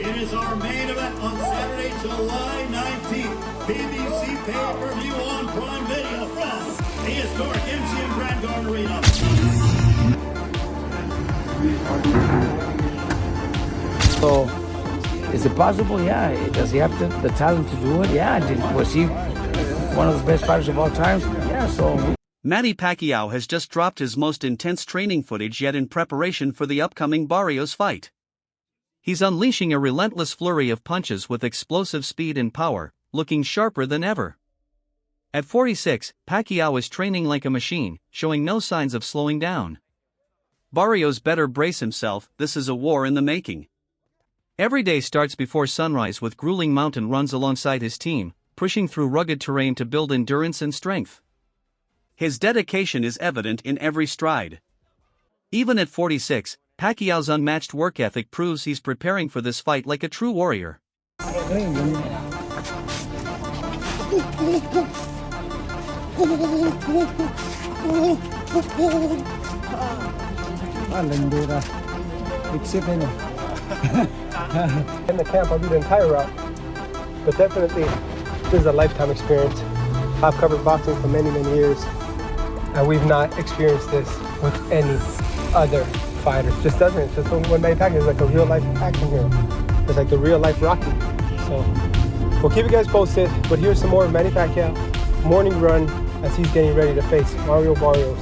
It is our main event on Saturday, July 19th. BBC pay-per-view on Prime Video from the historic MGM Grand Garden Arena. So, is it possible? Yeah. Does he have the talent to do it? Yeah. Was he one of the best fighters of all time? Yeah. So. Manny Pacquiao has just dropped his most intense training footage yet in preparation for the upcoming Barrios fight. He's unleashing a relentless flurry of punches with explosive speed and power, looking sharper than ever. At 46, Pacquiao is training like a machine, showing no signs of slowing down. Barrios better brace himself, this is a war in the making. Every day starts before sunrise with grueling mountain runs alongside his team, pushing through rugged terrain to build endurance and strength. His dedication is evident in every stride. Even at 46, Pacquiao's unmatched work ethic proves he's preparing for this fight like a true warrior. In the camp, I'll do the entire route, but definitely this is a lifetime experience. I've covered boxing for many, many years, and we've not experienced this with any other fighter. Just doesn't. It's just when Manny Pacquiao is like a real life action hero. It's like the real life Rocky. So we'll keep you guys posted, but here's some more of Manny Pacquiao morning run as he's getting ready to face Mario Barrios,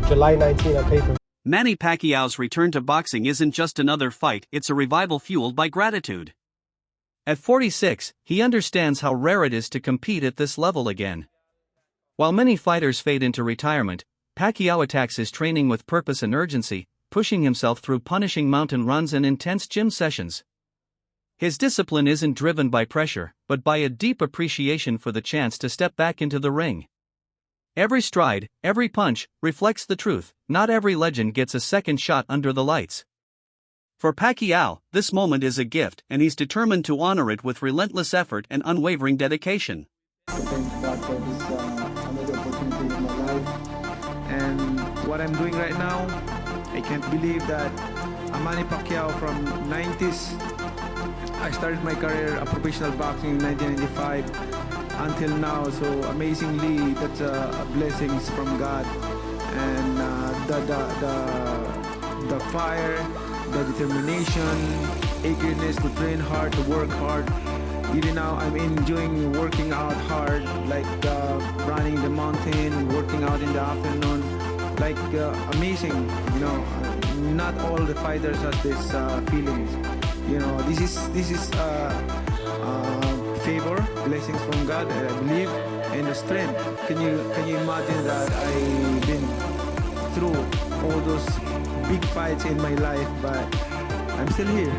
July 19 on pay-per-view. Manny Pacquiao's return to boxing isn't just another fight, it's a revival fueled by gratitude. At 46, he understands how rare it is to compete at this level again. While many fighters fade into retirement, Pacquiao attacks his training with purpose and urgency, pushing himself through punishing mountain runs and intense gym sessions. His discipline isn't driven by pressure, but by a deep appreciation for the chance to step back into the ring. Every stride, every punch, reflects the truth, not every legend gets a second shot under the lights. For Pacquiao, this moment is a gift, and he's determined to honor it with relentless effort and unwavering dedication. Thank God for this another opportunity in my life. And what I'm doing right now, I can't believe that I'm Manny Pacquiao from 90s. I started my career of professional boxing in 1995 until now. So amazingly, that's a blessings from God. And the fire, the determination, eagerness to train hard, to work hard. Even now, I'm enjoying working out hard, like running the mountain, working out in the afternoon, like amazing. You know, not all the fighters have this feelings. You know, this is favor, blessings from God, I believe, and the strength. Can you imagine that I've been through all those big fights in my life, but I'm still here.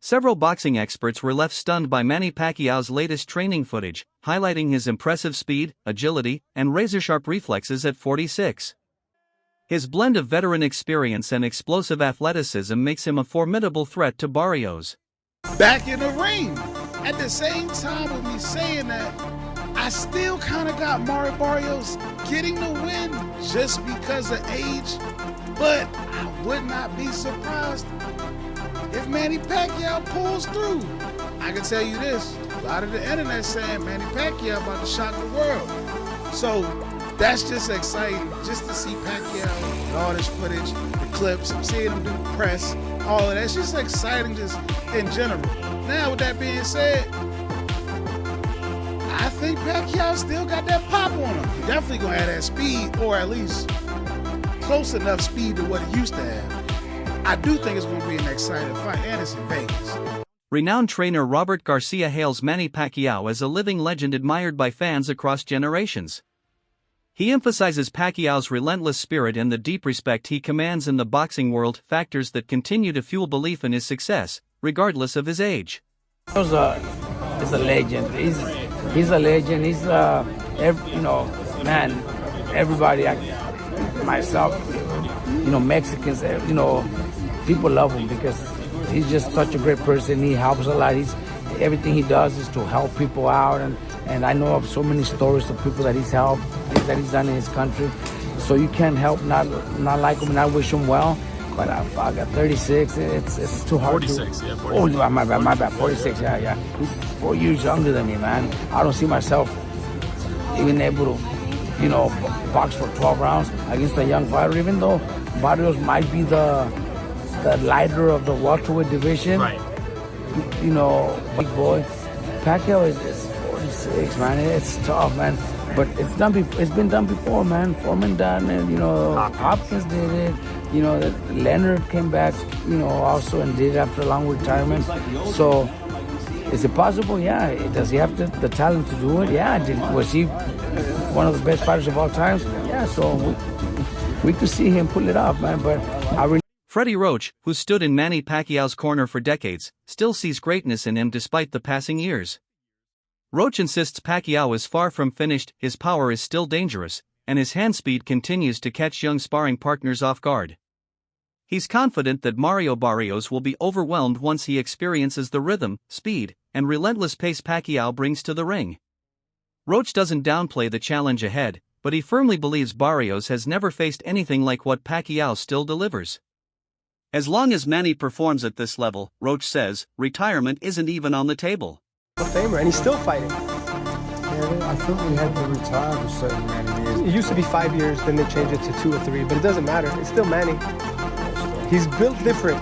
Several boxing experts were left stunned by Manny Pacquiao's latest training footage, highlighting his impressive speed, agility, and razor-sharp reflexes at 46. His blend of veteran experience and explosive athleticism makes him a formidable threat to Barrios. Back in the ring. At the same time with me saying that, I still kind of got Mario Barrios getting the win just because of age, but I would not be surprised if Manny Pacquiao pulls through. I can tell you this, a lot of the internet saying Manny Pacquiao about to shock the world. So that's just exciting, just to see Pacquiao with all this footage, the clips, I'm seeing him do press, all of that. It's just exciting just in general. Now with that being said, I think Pacquiao still got that pop on him. He definitely gonna have that speed, or at least close enough speed to what he used to have. I do think it's going to be an exciting fight, and it's in Vegas. Renowned trainer Robert Garcia hails Manny Pacquiao as a living legend admired by fans across generations. He emphasizes Pacquiao's relentless spirit and the deep respect he commands in the boxing world, factors that continue to fuel belief in his success, regardless of his age. He's a legend. He's a legend. He's man, everybody, myself, Mexicans, people love him because he's just such a great person. He helps a lot. Everything he does is to help people out, and I know of so many stories of people that he's helped, that he's done in his country. So you can't help not like him, and I wish him well. But I got 36. It's too hard. 46, yeah. 46. Oh, my bad. 46. Yeah. He's 4 years younger than me, man. I don't see myself even able to, box for 12 rounds against a young fighter. Even though Barrios might be the lighter of the welterweight division, right? Big boy. Pacquiao is 46, man. It's tough, man. But it's been done before, man. Foreman done it, Hopkins did it. Leonard came back, also and did it after a long retirement. So, is it possible? Yeah. Does he have the talent to do it? Yeah. Was he one of the best fighters of all times? Yeah. So we could see him pull it off, man. But Freddie Roach, who stood in Manny Pacquiao's corner for decades, still sees greatness in him despite the passing years. Roach insists Pacquiao is far from finished, his power is still dangerous, and his hand speed continues to catch young sparring partners off guard. He's confident that Mario Barrios will be overwhelmed once he experiences the rhythm, speed, and relentless pace Pacquiao brings to the ring. Roach doesn't downplay the challenge ahead, but he firmly believes Barrios has never faced anything like what Pacquiao still delivers. As long as Manny performs at this level, Roach says, retirement isn't even on the table. Famer, and he's still fighting. Yeah, I thought we had to retire for certain many years. It used to be 5 years, then they changed it to 2 or 3, but it doesn't matter. It's still Manny. He's built different.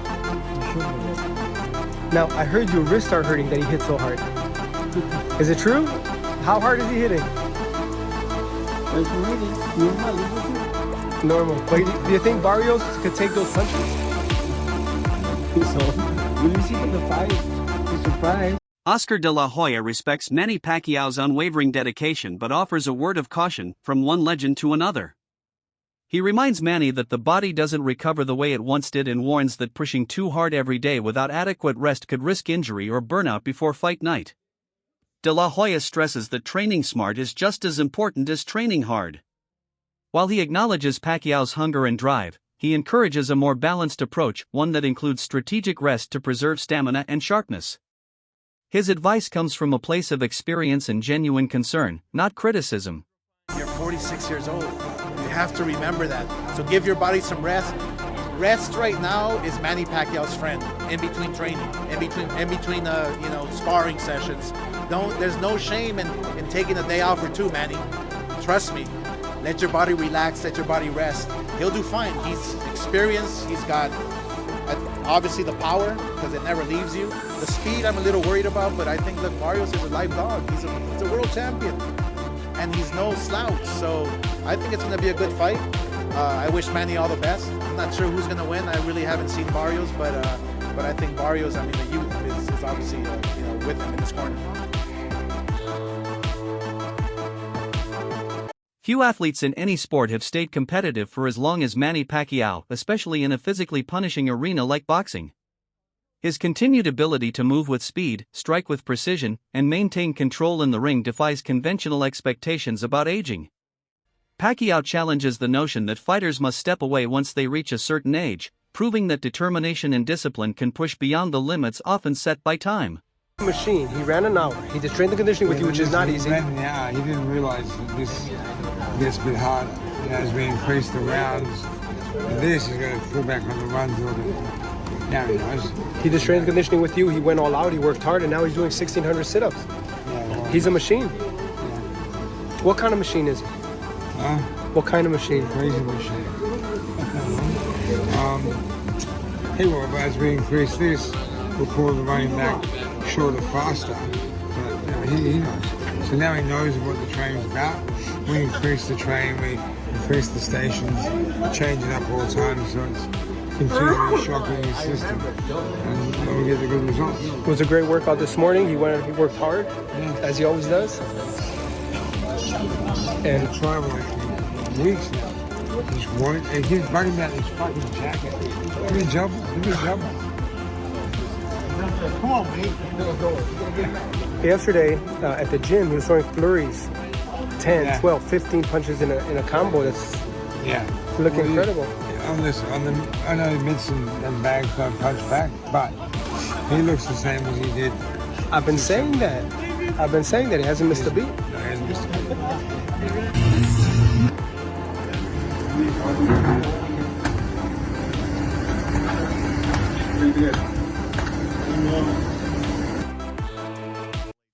Now, I heard your wrists are hurting that he hit so hard. Is it true? How hard is he hitting? Normal. But do you think Barrios could take those punches? So, when you see the fight, you're surprised. Oscar de la Hoya respects Manny Pacquiao's unwavering dedication but offers a word of caution from one legend to another. He reminds Manny that the body doesn't recover the way it once did and warns that pushing too hard every day without adequate rest could risk injury or burnout before fight night. De la Hoya stresses that training smart is just as important as training hard. While he acknowledges Pacquiao's hunger and drive, he encourages a more balanced approach, one that includes strategic rest to preserve stamina and sharpness. His advice comes from a place of experience and genuine concern, not criticism. You're 46 years old. You have to remember that. So give your body some rest. Rest right now is Manny Pacquiao's friend. In between training, in between sparring sessions. There's no shame in taking a day off or two, Manny. Trust me. Let your body relax. Let your body rest. He'll do fine. He's experienced. He's got obviously the power because it never leaves you. The speed I'm a little worried about, but I think that Barrios is a live dog. He's a world champion, and he's no slouch. So I think it's going to be a good fight. I wish Manny all the best. I'm not sure who's going to win. I really haven't seen Barrios, but I think Barrios, the youth is obviously with him in his corner. Few athletes in any sport have stayed competitive for as long as Manny Pacquiao, especially in a physically punishing arena like boxing. His continued ability to move with speed, strike with precision, and maintain control in the ring defies conventional expectations about aging. Pacquiao challenges the notion that fighters must step away once they reach a certain age, proving that determination and discipline can push beyond the limits often set by time. Machine. He ran an hour. He did strength and conditioning with you, which is not easy. He didn't realize that this gets a bit harder. As we increase the rounds, this is going to pull back on the runs or the. Now he knows. He did strength and conditioning with you. He went all out. He worked hard, and now he's doing 1,600 sit-ups. Yeah, well, he's a machine. Yeah. What kind of machine is he? Huh? What kind of machine? Crazy machine. Hey, well, as we increase this, we'll pull the running back shorter, faster. But he knows. So now he knows what the training's about. We increase the train, we increase the stations, change it up all the time, so it's continually shocking the system, and we get the good results. It was a great workout this morning. He worked hard, as he always does. And travel like weeks now. He's worried, and he's running out his fucking jacket. Look at jump. Come on, mate. Yesterday at the gym, he was throwing flurries, 10, 12, 15 punches in a combo. That's looking incredible. I know he missed some bags don't punch back, but he looks the same as he did. I've been saying that. He hasn't missed a beat. No, he hasn't missed a beat.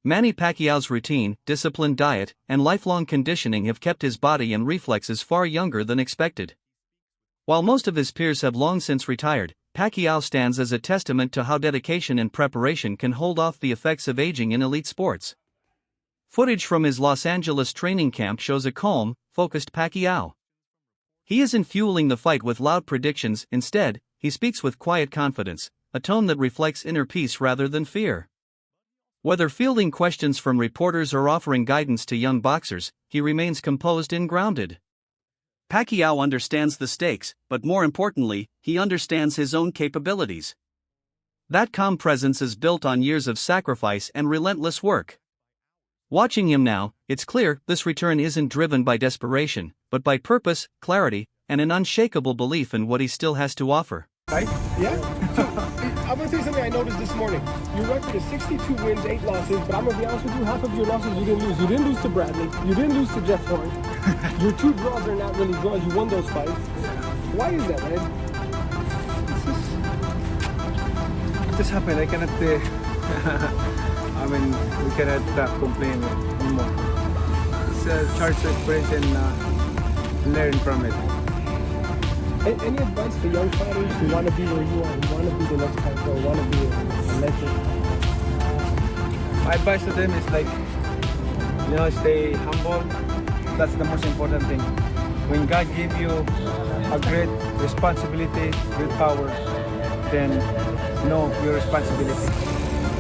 Manny Pacquiao's routine, disciplined diet, and lifelong conditioning have kept his body and reflexes far younger than expected. While most of his peers have long since retired, Pacquiao stands as a testament to how dedication and preparation can hold off the effects of aging in elite sports. Footage from his Los Angeles training camp shows a calm, focused Pacquiao. He isn't fueling the fight with loud predictions, instead, he speaks with quiet confidence, a tone that reflects inner peace rather than fear. Whether fielding questions from reporters or offering guidance to young boxers, he remains composed and grounded. Pacquiao understands the stakes, but more importantly, he understands his own capabilities. That calm presence is built on years of sacrifice and relentless work. Watching him now, it's clear this return isn't driven by desperation, but by purpose, clarity, and an unshakable belief in what he still has to offer. Right? Yeah? So, I'm going to tell you something I noticed this morning. Your record is 62 wins, 8 losses, but I'm going to be honest with you, half of your losses you didn't lose. You didn't lose to Bradley. You didn't lose to Jeff Horn. Your 2 draws are not really draws. You won those fights. Why is that, man? It just happened. I cannot, we cannot complain anymore. It's a charge to experience and learn from it. Any advice for young fighters who want to be where you are, who want to be the next Pacquiao, who want to be a legend? My advice to them is stay humble. That's the most important thing. When God gives you a great responsibility, great power, then know your responsibility.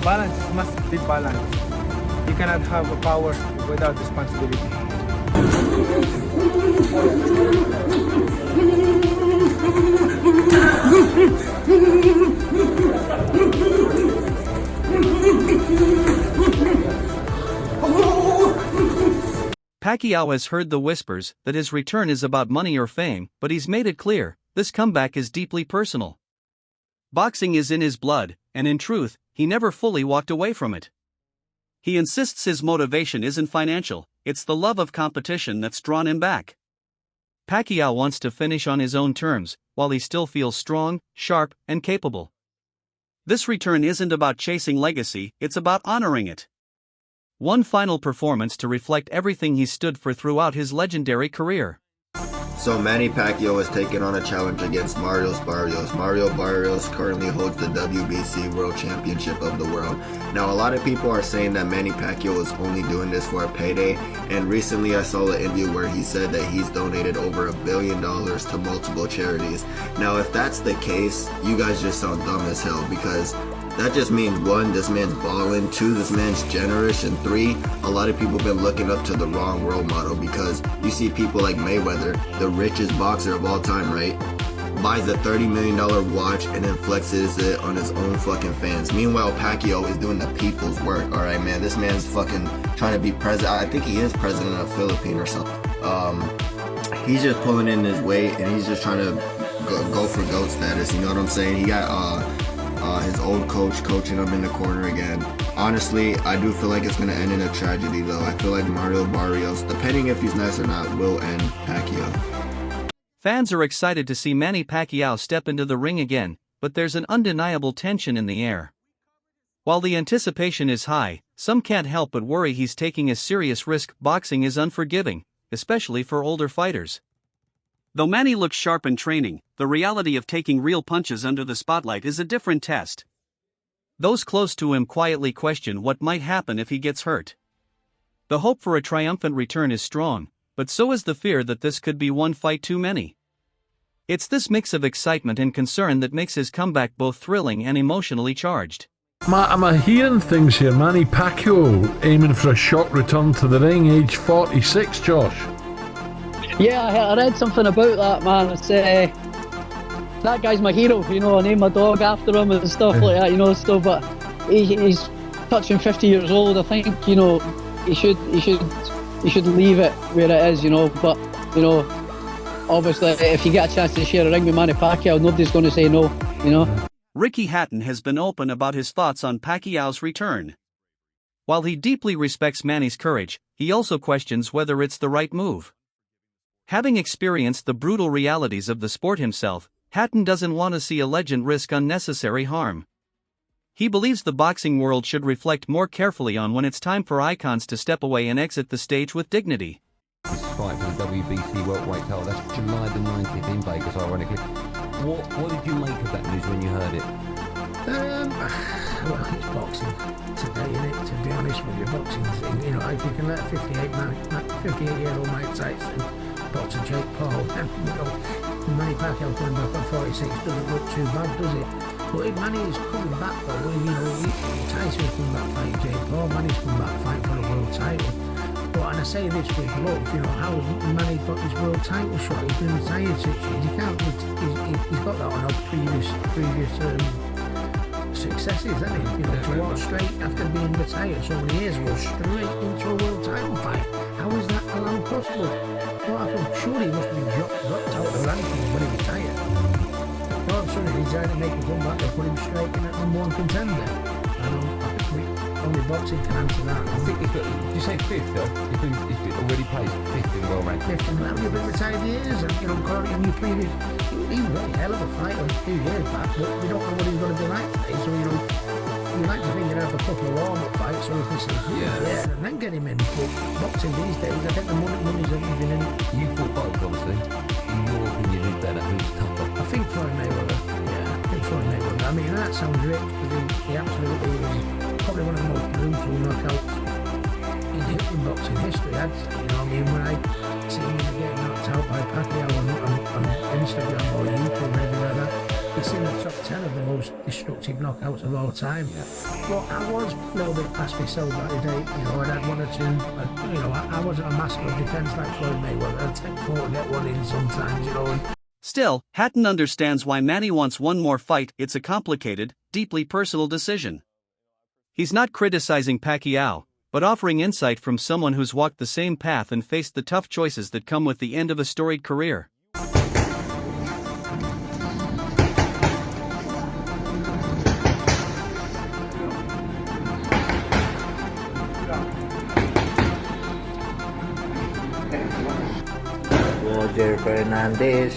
Balance must be balanced. You cannot have a power without responsibility. Pacquiao has heard the whispers that his return is about money or fame, but he's made it clear, this comeback is deeply personal. Boxing is in his blood, and in truth, he never fully walked away from it. He insists his motivation isn't financial, it's the love of competition that's drawn him back. Pacquiao wants to finish on his own terms, while he still feels strong, sharp, and capable. This return isn't about chasing legacy, it's about honoring it. One final performance to reflect everything he stood for throughout his legendary career. So Manny Pacquiao has taken on a challenge against Mario Barrios. Mario Barrios currently holds the WBC World Championship of the world. Now a lot of people are saying that Manny Pacquiao is only doing this for a payday, and recently I saw an interview where he said that he's donated over $1 billion to multiple charities. Now if that's the case, you guys just sound dumb as hell, because that just means 1, this man's balling, 2, this man's generous, and 3, a lot of people have been looking up to the wrong role model, because you see people like Mayweather, the richest boxer of all time, right? Buys a $30 million watch and then flexes it on his own fucking fans. Meanwhile, Pacquiao is doing the people's work, alright, man? This man's fucking trying to be president. I think he is president of Philippines or something. He's just pulling in his weight, and he's just trying to go for GOAT status, you know what I'm saying? He got his old coach coaching him in the corner again. Honestly, I do feel like it's going to end in a tragedy, though. I feel like Mario Barrios, depending if he's nice or not, will end Pacquiao. Fans are excited to see Manny Pacquiao step into the ring again, but there's an undeniable tension in the air. While the anticipation is high, some can't help but worry he's taking a serious risk. Boxing is unforgiving, especially for older fighters. Though Manny looks sharp in training, the reality of taking real punches under the spotlight is a different test. Those close to him quietly question what might happen if he gets hurt. The hope for a triumphant return is strong, but so is the fear that this could be one fight too many. It's this mix of excitement and concern that makes his comeback both thrilling and emotionally charged. I'm hearing things here. Manny Pacquiao aiming for a short return to the ring, age 46, Josh. Yeah, I read something about that, man. It's, that guy's my hero, you know, I named my dog after him and stuff like that, you know, stuff, but he's touching 50 years old. I think, you know, he should leave it where it is, you know, but, you know, obviously if you get a chance to share a ring with Manny Pacquiao, nobody's going to say no, you know. Ricky Hatton has been open about his thoughts on Pacquiao's return. While he deeply respects Manny's courage, he also questions whether it's the right move. Having experienced the brutal realities of the sport himself, Hatton doesn't want to see a legend risk unnecessary harm. He believes the boxing world should reflect more carefully on when it's time for icons to step away and exit the stage with dignity. This fight for the WBC welterweight title, that's July the 19th in Vegas, ironically. What did you make of that news when you heard it? Well, it's boxing today, isn't it? To be honest with you, boxing's, you know, if you can let a 58-year-old Mike Tyson box a Jake Paul, then, you know, Manny Pacquiao coming back on 46 doesn't look too bad, does it? But if Manny is coming back, though, you know, Tyson's coming back fighting Jake Paul, Manny's coming back fighting for the world title. But, and I say this with love, you know, how Manny got his world title shot? He's been retired 6 years. He can't, he's got that on our previous successes, hasn't he? You know, to walk straight after being retired so many years ago, straight into a world title fight. How is that allowed possible? What happened? Surely he must have been dropped out of the rankings when he retired. All of a sudden he decided to make a comeback and put him straight in at #1 contender. I think only boxing can answer that. I think did you say 5th though? He's already placed 5th in the world ranking. 5th in the world, he's been retired years, and you know, Corey and your previous, he was a hell of a fighter a few years back, but we don't know what he's going to be like today, so you know, we like to think he'd have a couple of warm-up fights so we can see and then get him in. But boxing these days, I think the money's everything in it. You fought both, obviously. In your opinion, who's better, who's tougher? I think Floyd Mayweather. Yeah, I think Floyd Mayweather. I mean, that sounds rich, because he absolutely was probably one of the most brutal knockouts in boxing history, I'd say. You know what I mean? When I see him getting knocked out by Pacquiao on Instagram or YouTube or anything like that, it's in the top 10 of the most destructive knockouts of all time. But I was a little bit past myself that day, you know, I'd had one or two, you know, I wasn't a master of defence like Floyd Mayweather. I'd take 4 to get one in sometimes, you know. Still, Hatton understands why Manny wants one more fight. It's a complicated, deeply personal decision. He's not criticizing Pacquiao, but offering insight from someone who's walked the same path and faced the tough choices that come with the end of a storied career. Roger Fernandez.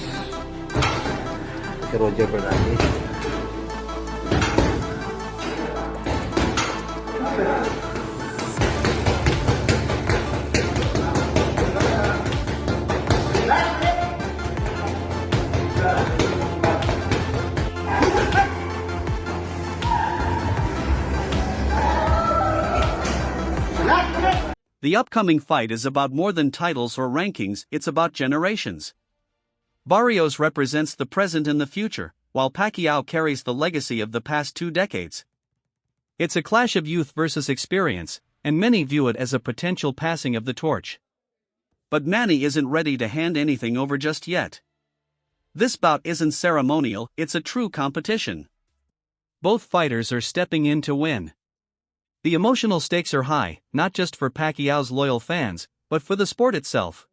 Roger Fernandez. The upcoming fight is about more than titles or rankings, it's about generations. Barrios represents the present and the future, while Pacquiao carries the legacy of the past 2 decades. It's a clash of youth versus experience, and many view it as a potential passing of the torch. But Manny isn't ready to hand anything over just yet. This bout isn't ceremonial, it's a true competition. Both fighters are stepping in to win. The emotional stakes are high, not just for Pacquiao's loyal fans, but for the sport itself.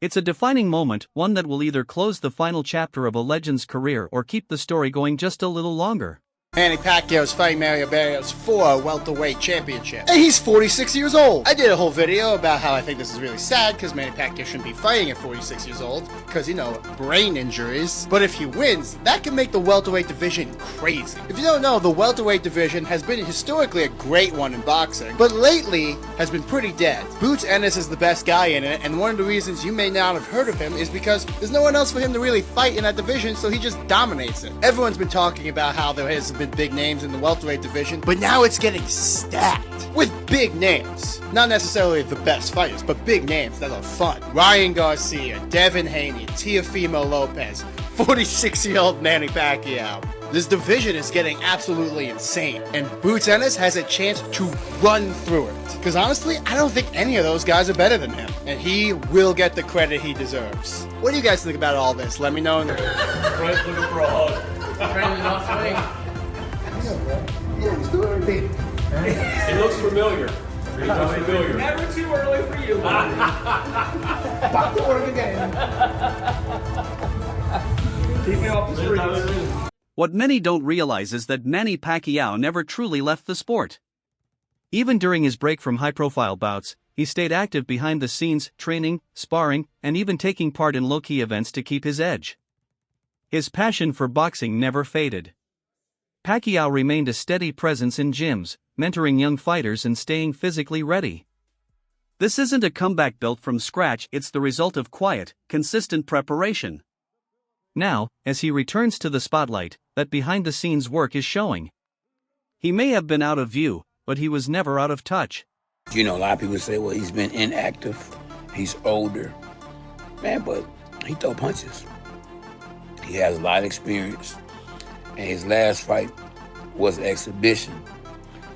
It's a defining moment, one that will either close the final chapter of a legend's career or keep the story going just a little longer. Manny Pacquiao is fighting Mario Barrios for a welterweight championship. And he's 46 years old. I did a whole video about how I think this is really sad because Manny Pacquiao shouldn't be fighting at 46 years old because, you know, brain injuries. But if he wins, that can make the welterweight division crazy. If you don't know, the welterweight division has been historically a great one in boxing, but lately has been pretty dead. Boots Ennis is the best guy in it, and one of the reasons you may not have heard of him is because there's no one else for him to really fight in that division, so he just dominates it. Everyone's been talking about how there has been big names in the welterweight division, but now it's getting stacked with big names. Not necessarily the best fighters, but big names that are fun. Ryan Garcia, Devin Haney, Teofimo Lopez, 46-year-old Manny Pacquiao. This division is getting absolutely insane, and Boots Ennis has a chance to run through it. Because honestly, I don't think any of those guys are better than him, and he will get the credit he deserves. What do you guys think about all this? Let me know in the... Brian's looking for a hug. Brian's not fighting. Yeah, he's doing everything. It looks familiar. It looks familiar. Never too early for you. Back to work again. Keep me off the streets. What many don't realize is that Manny Pacquiao never truly left the sport. Even during his break from high-profile bouts, he stayed active behind the scenes, training, sparring, and even taking part in low-key events to keep his edge. His passion for boxing never faded. Pacquiao remained a steady presence in gyms, mentoring young fighters and staying physically ready. This isn't a comeback built from scratch, it's the result of quiet, consistent preparation. Now, as he returns to the spotlight, that behind-the-scenes work is showing. He may have been out of view, but he was never out of touch. You know, a lot of people say, well, he's been inactive, he's older. Man, but he throw punches. He has a lot of experience. And his last fight was an exhibition,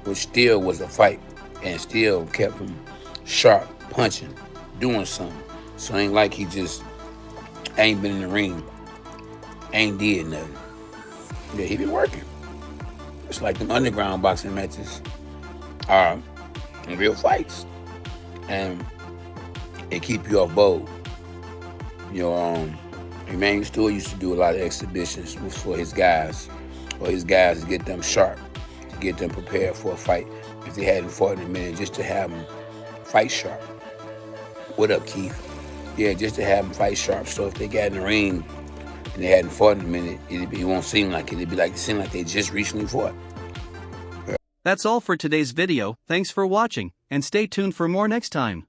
which still was a fight, and still kept him sharp, punching, doing something. So it ain't like he just ain't been in the ring, ain't did nothing. Yeah, he been working. It's like them underground boxing matches are real fights, and it keep you off bold. You know, Emmanuel Stewart used to do a lot of exhibitions for his guys, or his guys to get them sharp, to get them prepared for a fight. If they hadn't fought in a minute, just to have them fight sharp. What up, Keith? Yeah, just to have them fight sharp. So if they got in the ring and they hadn't fought in a minute, it won't seem like it. It'd be like it seemed like they just recently fought. That's all for today's video. Thanks for watching, and stay tuned for more next time.